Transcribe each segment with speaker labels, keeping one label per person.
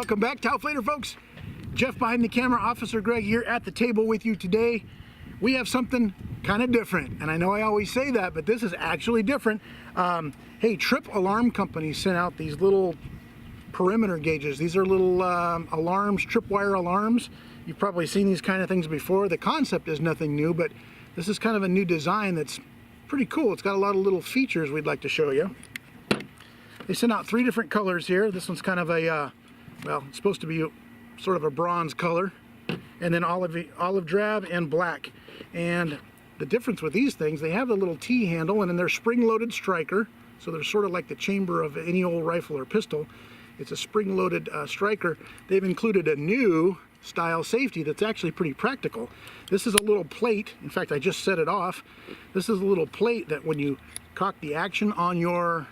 Speaker 1: Welcome back, TAOFLEDER folks. Jeff behind the camera, Officer Greg here at the table with you today. We have something kind of different, and I know I always say that, but this is actually different. Hey, Trip Alarm Company sent out these little perimeter gauges. These are little alarms, tripwire alarms. You've probably seen these kind of things before. The concept is nothing new, but this is kind of a new design that's pretty cool. It's got a lot of little features we'd like to show you. They sent out 3 different colors here. This one's kind of a, well, it's supposed to be sort of a bronze color, and then olive drab and black. And the difference with these things, they have the little T handle, and then they're spring-loaded striker. So they're sort of like the chamber of any old rifle or pistol. It's a spring-loaded striker. They've included a new style safety that's actually pretty practical. This is a little plate. In fact, I just set it off. This is a little plate that when you cock the action on your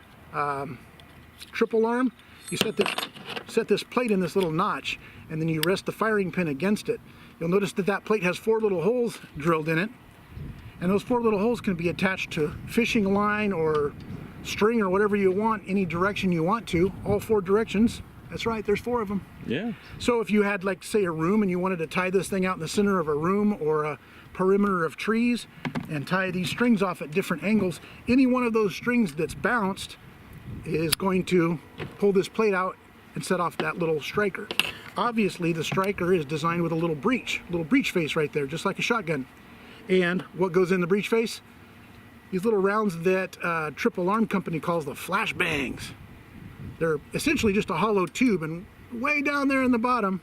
Speaker 1: trip alarm, you set this plate in this little notch, and then you rest the firing pin against it. You'll notice that that plate has 4 little holes drilled in it, and those 4 little holes can be attached to fishing line or string or whatever you want, any direction you want to, all 4 directions. That's right, there's 4 of them. Yeah. So if you had, like, say, a room and you wanted to tie this thing out in the center of a room or a perimeter of trees and tie these strings off at different angles, any one of those strings that's bounced is going to pull this plate out and set off that little striker. Obviously, the striker is designed with a little breech face right there, just like a shotgun. And what goes in the breech face? These little rounds that Trip Alarm Company calls the flashbangs. They're essentially just a hollow tube, and way down there in the bottom,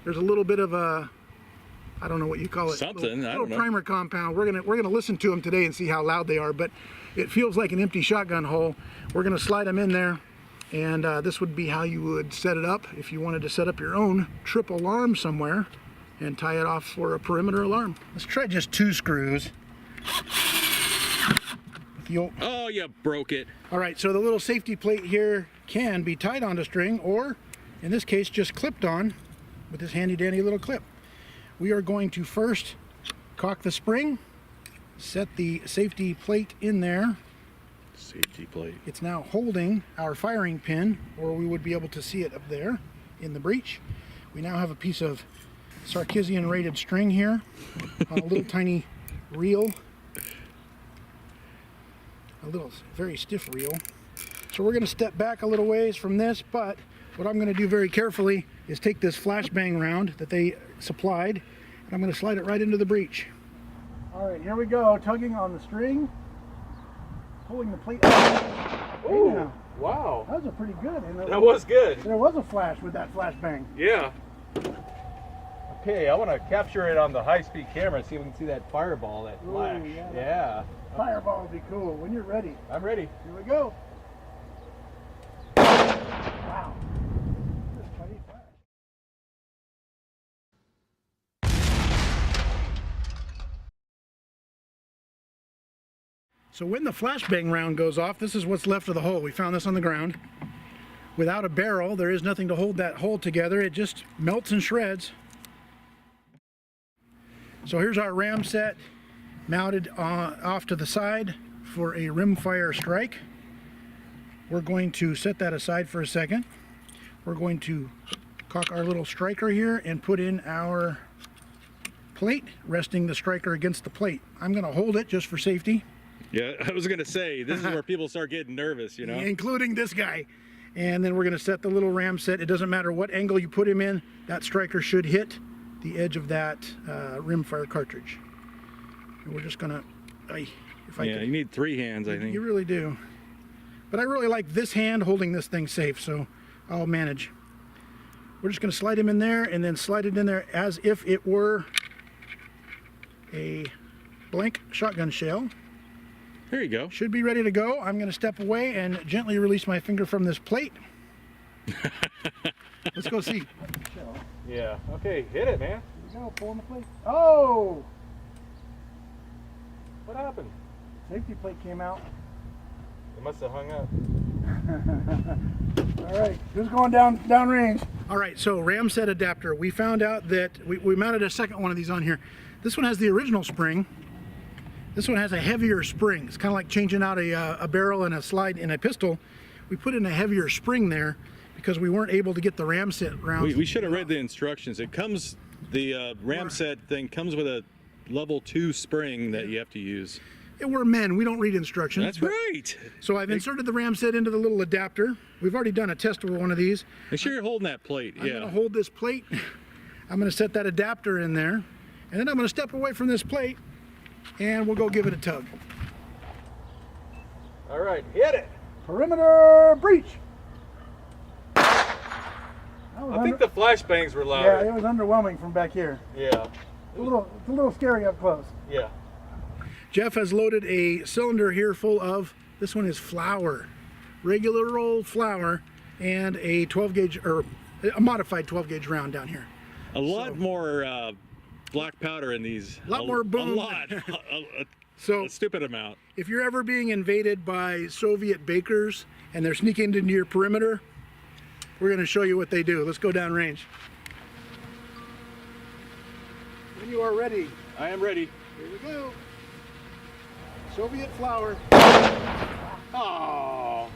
Speaker 1: there's a little bit of a, I don't know what you call it.
Speaker 2: Something,
Speaker 1: little primer compound. We're gonna listen to them today and see how loud they are, but it feels like an empty shotgun hole. We're gonna slide them in there, and this would be how you would set it up if you wanted to set up your own trip alarm somewhere and tie it off for a perimeter alarm. Let's try just 2 screws.
Speaker 2: Oh, you broke it.
Speaker 1: All right, so the little safety plate here can be tied onto string, or in this case just clipped on with this handy dandy little clip. We are going to first cock the spring, set the safety plate in there.
Speaker 2: Safety plate.
Speaker 1: It's now holding our firing pin, or we would be able to see it up there in the breech. We now have a piece of Sarkisian rated string here on a little tiny reel. A little very stiff reel. So we're going to step back a little ways from this, but what I'm going to do very carefully is take this flashbang round that they supplied, and I'm going to slide it right into the breech. All right, here we go, tugging on the string, pulling the plate out.
Speaker 2: Oh,
Speaker 1: hey,
Speaker 2: wow.
Speaker 1: That was a pretty good.
Speaker 2: That was good.
Speaker 1: There was a flash with that flashbang.
Speaker 2: Yeah.
Speaker 3: Okay, I want to capture it on the high-speed camera, see if we can see that fireball, that flash.
Speaker 1: Ooh, yeah.
Speaker 3: Yeah.
Speaker 1: Fireball would be cool. When you're ready.
Speaker 3: I'm ready.
Speaker 1: Here we go. Wow. This is a tiny flash. So when the flashbang round goes off, this is what's left of the hole. We found this on the ground. Without a barrel, there is nothing to hold that hole together. It just melts and shreds. So here's our Ramset mounted off to the side for a rimfire strike. We're going to set that aside for a second. We're going to cock our little striker here and put in our plate, resting the striker against the plate. I'm going to hold it just for safety.
Speaker 2: Yeah, I was going to say, this is where people start getting nervous, you know?
Speaker 1: Including this guy. And then we're going to set the little Ramset. It doesn't matter what angle you put him in, that striker should hit the edge of that rimfire cartridge. And we're just gonna,
Speaker 2: you need 3 hands, I think.
Speaker 1: You really do. But I really like this hand holding this thing safe, so I'll manage. We're just gonna slide him in there and then slide it in there as if it were a blank shotgun shell.
Speaker 2: There you go.
Speaker 1: Should be ready to go. I'm gonna step away and gently release my finger from this plate. Let's go see.
Speaker 3: Yeah. Okay, hit it, man.
Speaker 1: Here we go, pulling the plate. Oh!
Speaker 3: What happened?
Speaker 1: Safety plate came out.
Speaker 3: It must have hung up.
Speaker 1: All right, who's going down range? All right, so Ramset adapter. We found out that we mounted a second one of these on here. This one has the original spring. This one has a heavier spring. It's kind of like changing out a barrel and a slide in a pistol. We put in a heavier spring there, because we weren't able to get the Ramset rounds.
Speaker 2: We should have read the instructions. It comes, the Ramset thing comes with a level 2 spring that you have to use.
Speaker 1: Yeah, we're men, we don't read instructions.
Speaker 2: That's right.
Speaker 1: So I've inserted the Ramset into the little adapter. We've already done a test with one of these.
Speaker 2: Make sure you're holding that plate.
Speaker 1: I'm gonna hold this plate. I'm gonna set that adapter in there, and then I'm gonna step away from this plate, and we'll go give it a tug.
Speaker 3: All right, hit it.
Speaker 1: Perimeter breach.
Speaker 3: I think the flashbangs were louder.
Speaker 1: Yeah, it was underwhelming from back here.
Speaker 3: Yeah.
Speaker 1: It's a little scary up close.
Speaker 3: Yeah.
Speaker 1: Jeff has loaded a cylinder here full of, this one is flour, regular old flour, and a 12 gauge, or a modified 12 gauge round down here.
Speaker 2: A lot more black powder in these.
Speaker 1: A lot more boom.
Speaker 2: A lot.
Speaker 1: So
Speaker 2: a stupid amount.
Speaker 1: if you're ever being invaded by Soviet bakers and they're sneaking into your perimeter, we're going to show you what they do. Let's go down range. When you are ready.
Speaker 2: I am ready.
Speaker 1: Here we go. Soviet flour.
Speaker 2: Oh.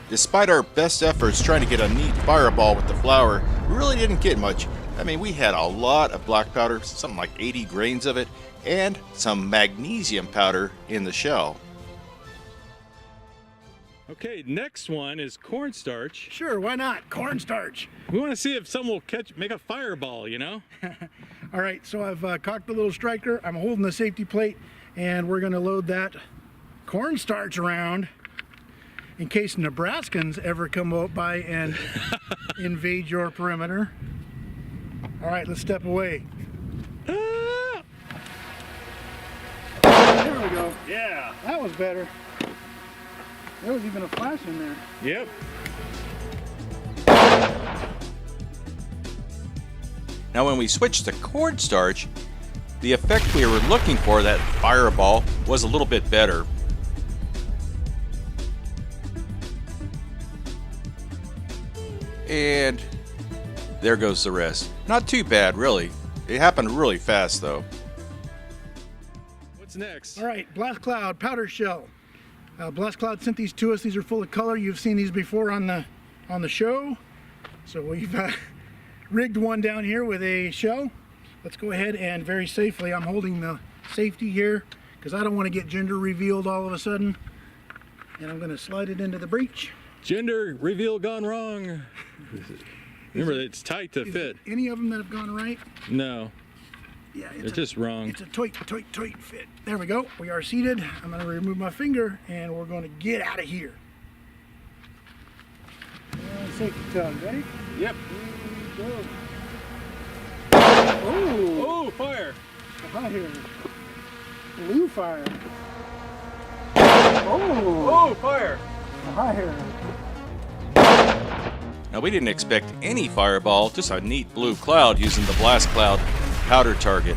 Speaker 4: Despite our best efforts trying to get a neat fireball with the flour, we really didn't get much. I mean, we had a lot of black powder, something like 80 grains of it, and some magnesium powder in the shell.
Speaker 2: Okay, next one is cornstarch.
Speaker 1: Sure, why not? Cornstarch.
Speaker 2: We want to see if someone will make a fireball, you know?
Speaker 1: All right, so I've cocked the little striker. I'm holding the safety plate, and we're going to load that cornstarch round in case Nebraskans ever come out by and invade your perimeter. All right, let's step away.
Speaker 2: Ah!
Speaker 1: There we go.
Speaker 2: Yeah.
Speaker 1: That was better. There was even a flash in there.
Speaker 2: Yep.
Speaker 4: Now when we switched to cornstarch, the effect we were looking for, that fireball, was a little bit better. And there goes the rest. Not too bad, really. It happened really fast, though.
Speaker 2: What's next?
Speaker 1: All right, Blast Cloud powder shell. Blast Cloud sent these to us. These are full of color. You've seen these before on the show. So we've rigged one down here with a shell. Let's go ahead and very safely, I'm holding the safety here because I don't want to get gender revealed all of a sudden. And I'm going to slide it into the breech.
Speaker 2: Gender reveal gone wrong. Remember, it's tight to fit.
Speaker 1: Any of them that have gone right?
Speaker 2: No,
Speaker 1: Yeah,
Speaker 2: they're just wrong.
Speaker 1: It's a tight fit. There we go. We are seated. I'm going to remove my finger and we're going to get out of here. Safety tug, ready?
Speaker 2: Yep.
Speaker 1: Here we go.
Speaker 2: Oh, fire.
Speaker 1: Hi here. Blue fire.
Speaker 3: Oh, fire.
Speaker 1: Hi here.
Speaker 4: Now we didn't expect any fireball, just a neat blue cloud using the Blast Cloud powder target.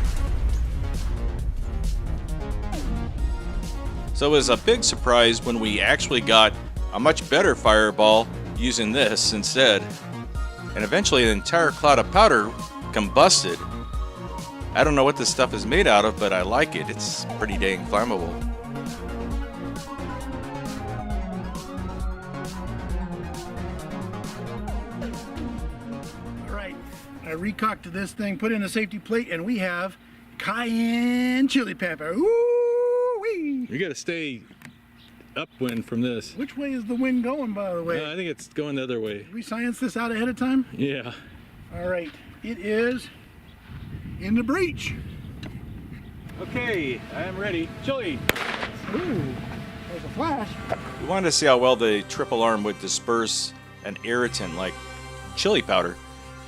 Speaker 4: So it was a big surprise when we actually got a much better fireball using this instead. And eventually the entire cloud of powder combusted. I don't know what this stuff is made out of, but I like it. It's pretty dang flammable.
Speaker 1: All right. I recocked this thing, put in a safety plate, and we have cayenne chili pepper. Ooh-wee.
Speaker 2: You got to stay upwind from this.
Speaker 1: Which way is the wind going, by the way?
Speaker 2: I think it's going the other way.
Speaker 1: Did we science this out ahead of time?
Speaker 2: Yeah.
Speaker 1: All right. It is in the breech.
Speaker 2: Okay, I am ready. Chili.
Speaker 1: Ooh, there's a flash.
Speaker 4: We wanted to see how well the triple arm would disperse an irritant like chili powder.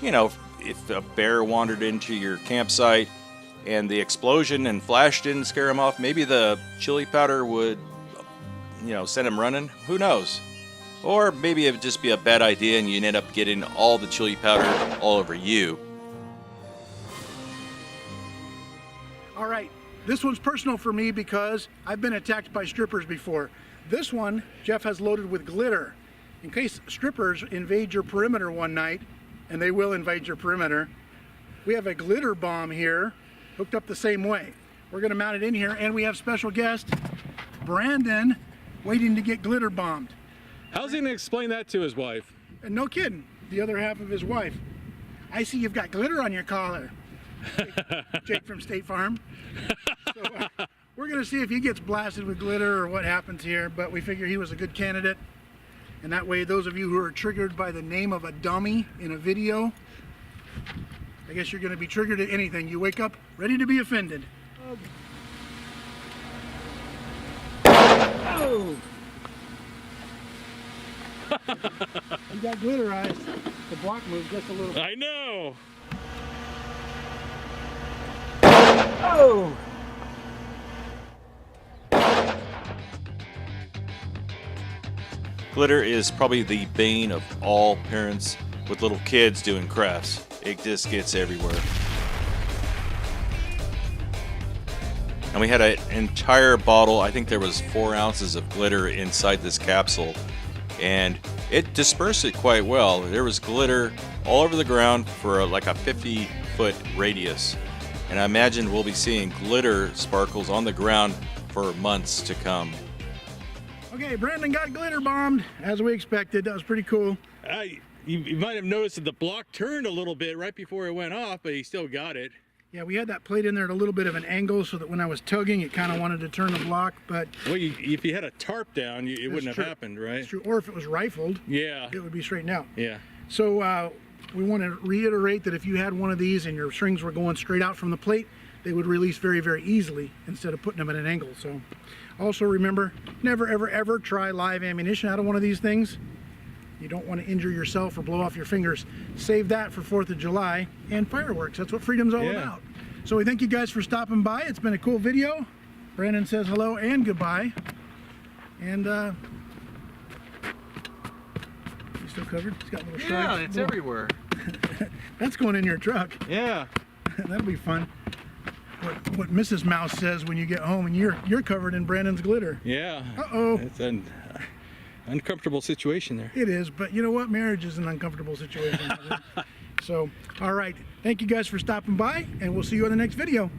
Speaker 4: You know, if a bear wandered into your campsite and the explosion and flash didn't scare him off, maybe the chili powder would, send him running. Who knows? Or maybe it would just be a bad idea and you'd end up getting all the chili powder all over you.
Speaker 1: All right, this one's personal for me because I've been attacked by strippers before. This one, Jeff has loaded with glitter. In case strippers invade your perimeter one night, and they will invade your perimeter, we have a glitter bomb here, hooked up the same way. We're gonna mount it in here, and we have special guest, Brandon, waiting to get glitter bombed.
Speaker 2: How's he gonna explain that to his wife?
Speaker 1: And no kidding, the other half of his wife. I see you've got glitter on your collar. Jake from State Farm. So, we're gonna see if he gets blasted with glitter or what happens here, but we figure he was a good candidate. And that way, those of you who are triggered by the name of a dummy in a video, I guess you're gonna be triggered at anything. You wake up ready to be offended. Oh! You got glitter eyes. The block moved just a little bit.
Speaker 2: I know.
Speaker 1: Oh!
Speaker 4: Glitter is probably the bane of all parents with little kids doing crafts. It just gets everywhere. And we had an entire bottle, I think there was 4 ounces of glitter inside this capsule, and it dispersed it quite well. There was glitter all over the ground for like a 50-foot radius. And I imagine we'll be seeing glitter sparkles on the ground for months to come.
Speaker 1: Okay, Brandon got glitter bombed, as we expected. That was pretty cool.
Speaker 2: You might have noticed that the block turned a little bit right before it went off, but he still got it.
Speaker 1: Yeah, we had that plate in there at a little bit of an angle so that when I was tugging, it kind of wanted to turn the block, but...
Speaker 2: Well, if you had a tarp down, it wouldn't have
Speaker 1: true.
Speaker 2: happened, right?
Speaker 1: It's true. Or if it was rifled,
Speaker 2: Yeah.
Speaker 1: it would be straightened out.
Speaker 2: Yeah.
Speaker 1: So we want to reiterate that if you had one of these and your strings were going straight out from the plate, they would release very, very easily instead of putting them at an angle. So also remember, never, ever, ever try live ammunition out of one of these things. You don't want to injure yourself or blow off your fingers. Save that for 4th of July and fireworks. That's what freedom's all about. So we thank you guys for stopping by. It's been a cool video. Brandon says hello and goodbye. And he's still covered. He's got little stripes.
Speaker 3: Yeah, it's everywhere.
Speaker 1: That's going in your truck.
Speaker 3: Yeah.
Speaker 1: That'll be fun. What Mrs. Mouse says when you get home and you're covered in Brandon's glitter.
Speaker 2: Yeah.
Speaker 1: Uh-oh.
Speaker 2: It's an uncomfortable situation there.
Speaker 1: It is, but you know what? Marriage is an uncomfortable situation. So, all right. Thank you guys for stopping by, and we'll see you on the next video.